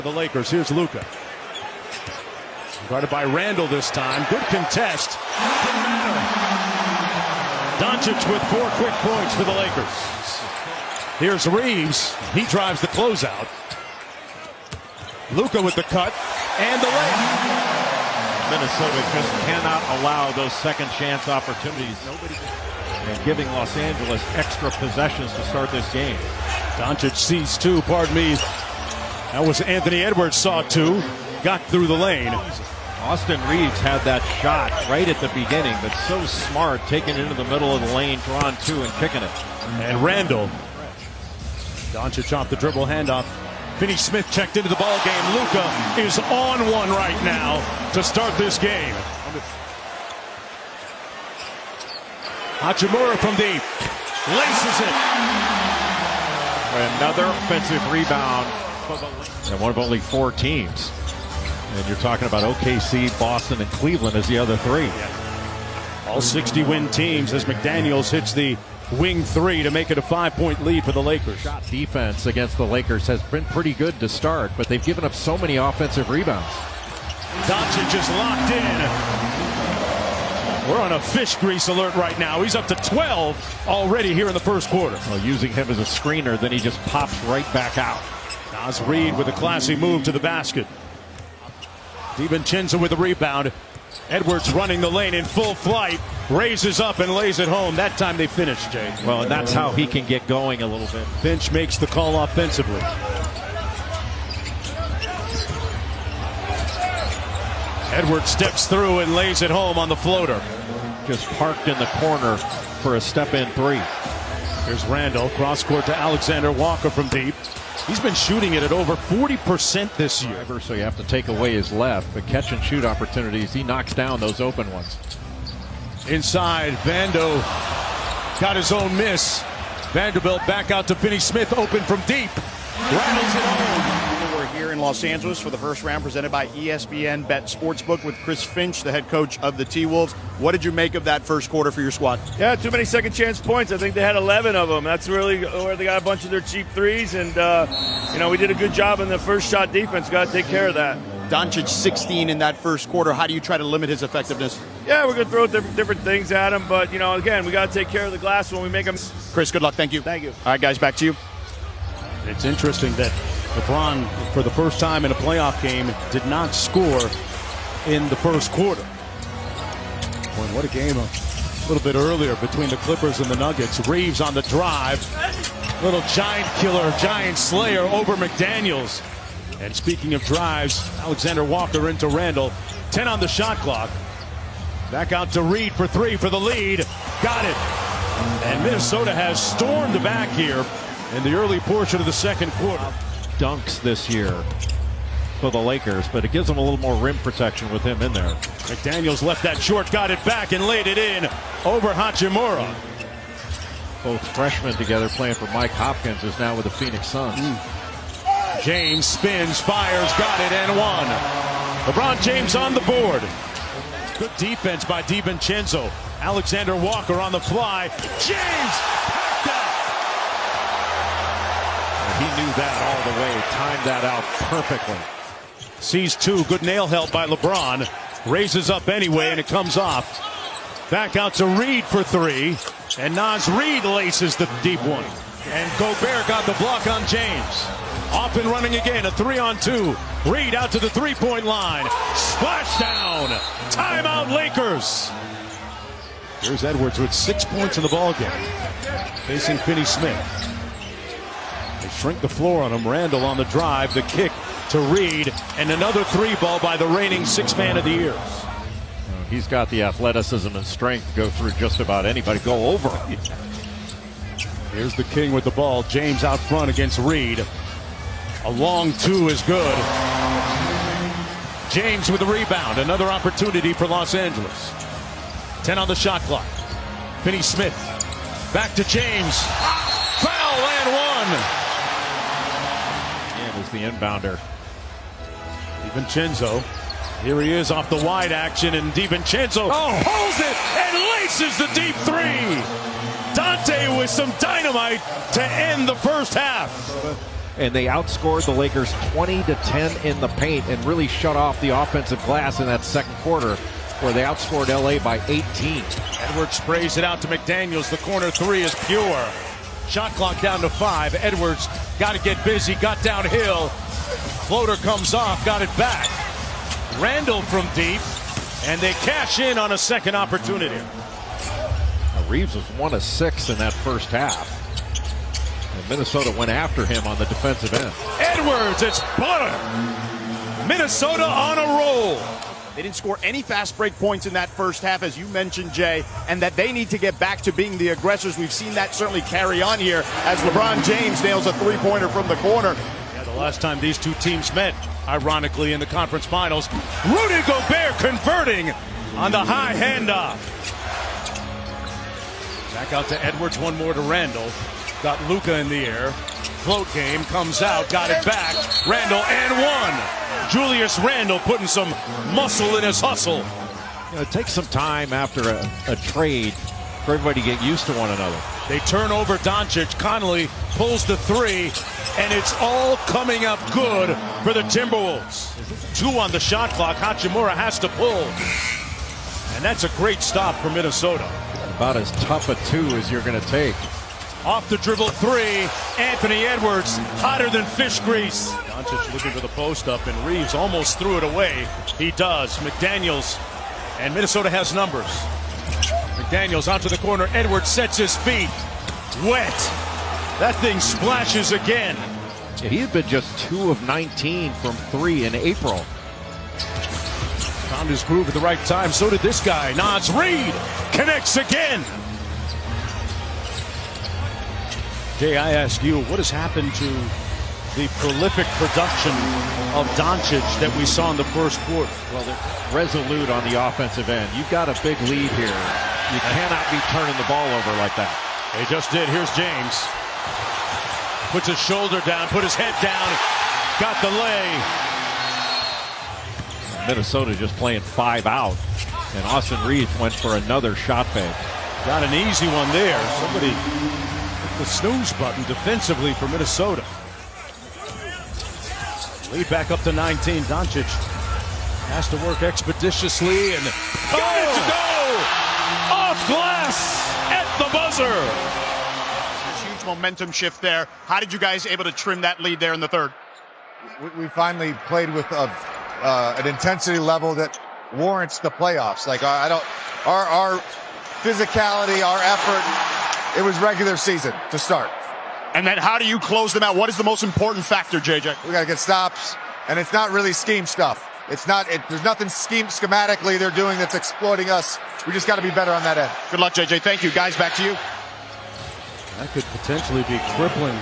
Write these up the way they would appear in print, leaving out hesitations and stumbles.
The Lakers, here's Luka. Guarded by Randall this time. Good contest. Didn't matter. Doncic with 4 quick points for the Lakers. Here's Reeves. He drives the closeout. Luka with the cut and the layup. Minnesota just cannot allow those second chance opportunities. And giving Los Angeles extra possessions to start this game. Doncic sees 2, pardon me. That was Anthony Edwards, saw 2, got through the lane. Austin Reeves had that shot right at the beginning, but so smart, taking it into the middle of the lane, drawing 2 and kicking it. And Randall. Doncic off the dribble handoff. Finney Smith checked into the ball game. Luka is on one right now to start this game. Hachimura from deep. Laces it. Another offensive rebound. And one of only 4 teams. And you're talking about OKC, Boston, and Cleveland as the other 3. Yeah. All 60-win teams as McDaniels hits the wing 3 to make it a 5-point lead for the Lakers. Shot defense against the Lakers has been pretty good to start, but they've given up so many offensive rebounds. Doncic is locked in. We're on a fish grease alert right now. He's up to 12 already here in the first quarter. Well, using him as a screener, then he just pops right back out. Naz Reid with a classy move to the basket. DiVincenzo with the rebound. Edwards running the lane in full flight. Raises up and lays it home. That time they finished, Jay. Well, and that's how he can get going a little bit. Finch makes the call offensively. Edwards steps through and lays it home on the floater. Just parked in the corner for a step-in 3. Here's Randall. Cross court to Alexander Walker from deep. He's been shooting it at over 40% this year. So you have to take away his left, but catch and shoot opportunities, he knocks down those open ones. Inside, Vando got his own miss. Vanderbilt back out to Finney Smith, open from deep. Rattles it home. We're here in Los Angeles for the first round presented by ESPN Bet Sportsbook with Chris Finch, the head coach of the T-Wolves. What did you make of that first quarter for your squad? Yeah, too many second chance points. I think they had 11 of them. That's really where they got a bunch of their cheap threes. And, we did a good job in the first shot defense. Got to take care of that. Doncic 16 in that first quarter. How do you try to limit his effectiveness? Yeah, we're going to throw different things at him. But, again, we got to take care of the glass when we make them. Chris, good luck. Thank you. Thank you. All right, guys, back to you. It's interesting that LeBron, for the first time in a playoff game, did not score in the first quarter. Boy, what a game a little bit earlier between the Clippers and the Nuggets. Reeves on the drive. Little giant killer, giant slayer over McDaniels. And speaking of drives, Alexander Walker into Randall. 10 on the shot clock. Back out to Reed for 3 for the lead. Got it. And Minnesota has stormed back here in the early portion of the second quarter. Dunks this year for the Lakers, but it gives them a little more rim protection with him in there. McDaniels left that short, got it back, and laid it in over Hachimura. Both freshmen together playing for Mike Hopkins is now with the Phoenix Suns. James spins, fires, got it, and one. LeBron James on the board. Good defense by DiVincenzo. Alexander Walker on the fly. James packed out. He knew that all the way, timed that out perfectly. Sees 2, good nail help by LeBron. Raises up anyway, and it comes off. Back out to Reed for 3. And Naz Reid laces the deep one. And Gobert got the block on James. Off and running again, a 3-on-2. Reed out to the 3-point line. Splash down. Timeout Lakers. Here's Edwards with 6 points in the ballgame. Facing Finney Smith. They shrink the floor on him. Randall on the drive. The kick to Reed. And another 3-ball by the reigning 6th man of the year. He's got the athleticism and strength to go through just about anybody. Go over. Here's the King with the ball. James out front against Reed. A long 2 is good. James with the rebound. Another opportunity for Los Angeles. 10 on the shot clock. Finney Smith. Back to James. Foul and 1. And is the inbounder. DiVincenzo. Here he is off the wide action, and DiVincenzo pulls it and laces the deep 3. Dante with some dynamite to end the first half. and they outscored the Lakers 20-10 in the paint and really shut off the offensive glass in that second quarter, where they outscored LA by 18. Edwards sprays it out to McDaniels. The corner three is pure. Shot clock down to 5. Edwards got to get busy, got downhill. Floater comes off, got it back. Randall from deep, and they cash in on a second opportunity. Now, Reeves was 1 of 6 in that first half. And Minnesota went after him on the defensive end. Edwards, it's butter. Minnesota on a roll. They didn't score any fast break points in that first half, as you mentioned, Jay, and that they need to get back to being the aggressors. We've seen that certainly carry on here as LeBron James nails a three-pointer from the corner. Yeah, the last time these two teams met, ironically, in the conference finals, Rudy Gobert converting on the high handoff. Back out to Edwards, one more to Randall. Got Luka in the air. Float game, comes out, got it back. Randall and one. Julius Randall putting some muscle in his hustle. You know, it takes some time after a trade for everybody to get used to one another. They turn over Doncic. Connolly pulls the three, and it's all coming up good for the Timberwolves. 2 on the shot clock. Hachimura has to pull. And that's a great stop for Minnesota. About as tough a 2 as you're going to take. Off the dribble 3, Anthony Edwards, hotter than fish grease. Doncic looking for the post up, and Reeves almost threw it away. He does. McDaniels, and Minnesota has numbers. McDaniels onto the corner. Edwards sets his feet. Wet. That thing splashes again. Yeah, he had been just 2 of 19 from 3 in April. Found his groove at the right time. So did this guy. Naz Reid connects again. Jay, I ask you, what has happened to the prolific production of Doncic that we saw in the first quarter? Well, they're resolute on the offensive end. You've got a big lead here. You cannot be turning the ball over like that. They just did. Here's James. Puts his shoulder down, put his head down, got the lay. Minnesota just playing 5 out, and Austin Reeves went for another shot fake. Got an easy one there. Somebody hit the snooze button defensively for Minnesota. Lead back up to 19. Doncic has to work expeditiously and got it to go! Off glass at the buzzer. Huge momentum shift there. How did you guys able to trim that lead there in the third? We finally played with an intensity level that warrants the playoffs. Like our physicality, our effort, it was regular season to start. And then how do you close them out? What is the most important factor, JJ? We got to get stops, and it's not really scheme stuff. It's not. There's nothing schematically they're doing that's exploiting us. We just got to be better on that end. Good luck, JJ. Thank you. Guys, back to you. That could potentially be crippling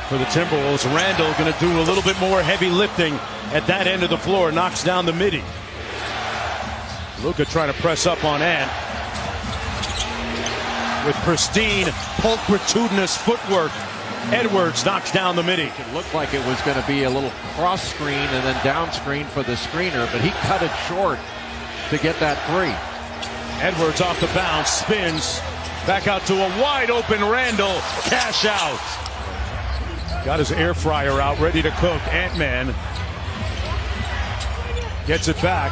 for the Timberwolves. Randall going to do a little bit more heavy lifting at that end of the floor. Knocks down the midi. Luka trying to press up on Ant. With pristine, pulchritudinous footwork, Edwards knocks down the midi. It looked like it was going to be a little cross screen and then down screen for the screener, but he cut it short to get that 3. Edwards off the bounce, spins, back out to a wide open Randall, cash out. Got his air fryer out, ready to cook. Ant-Man gets it back,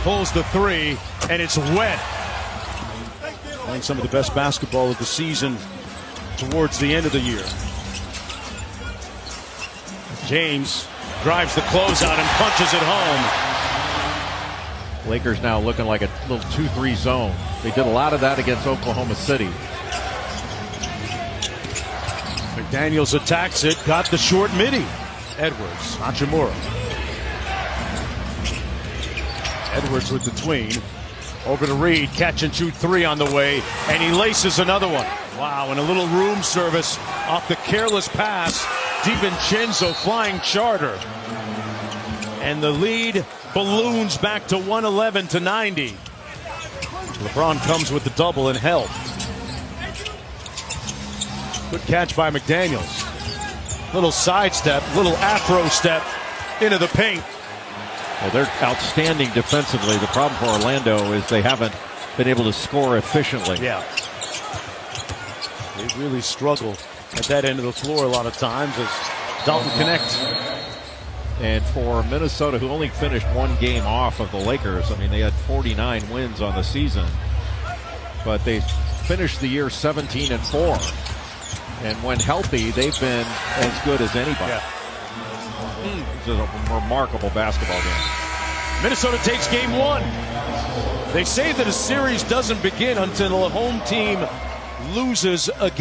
pulls the 3, and it's wet. Playing some of the best basketball of the season towards the end of the year. James drives the closeout and punches it home. Lakers now looking like a little 2-3 zone. They did a lot of that against Oklahoma City. McDaniels attacks it, got the short midi. Edwards, Hachimura. Edwards with the tween. Over to Reed, catch and shoot 3 on the way, and he laces another one. Wow, and a little room service off the careless pass. DiVincenzo flying charter. And the lead balloons back to 111-90. LeBron comes with the double and help. Good catch by McDaniels. Little sidestep, little afro step into the paint. Well, they're outstanding defensively. The problem for Orlando is they haven't been able to score efficiently. Yeah. They really struggle at that end of the floor a lot of times as Dalton connects. And for Minnesota, who only finished one game off of the Lakers, I mean, they had 49 wins on the season, but they finished the year 17-4. And when healthy, they've been as good as anybody. It's a remarkable basketball game. Minnesota takes game one. They say that a series doesn't begin until a home team loses again.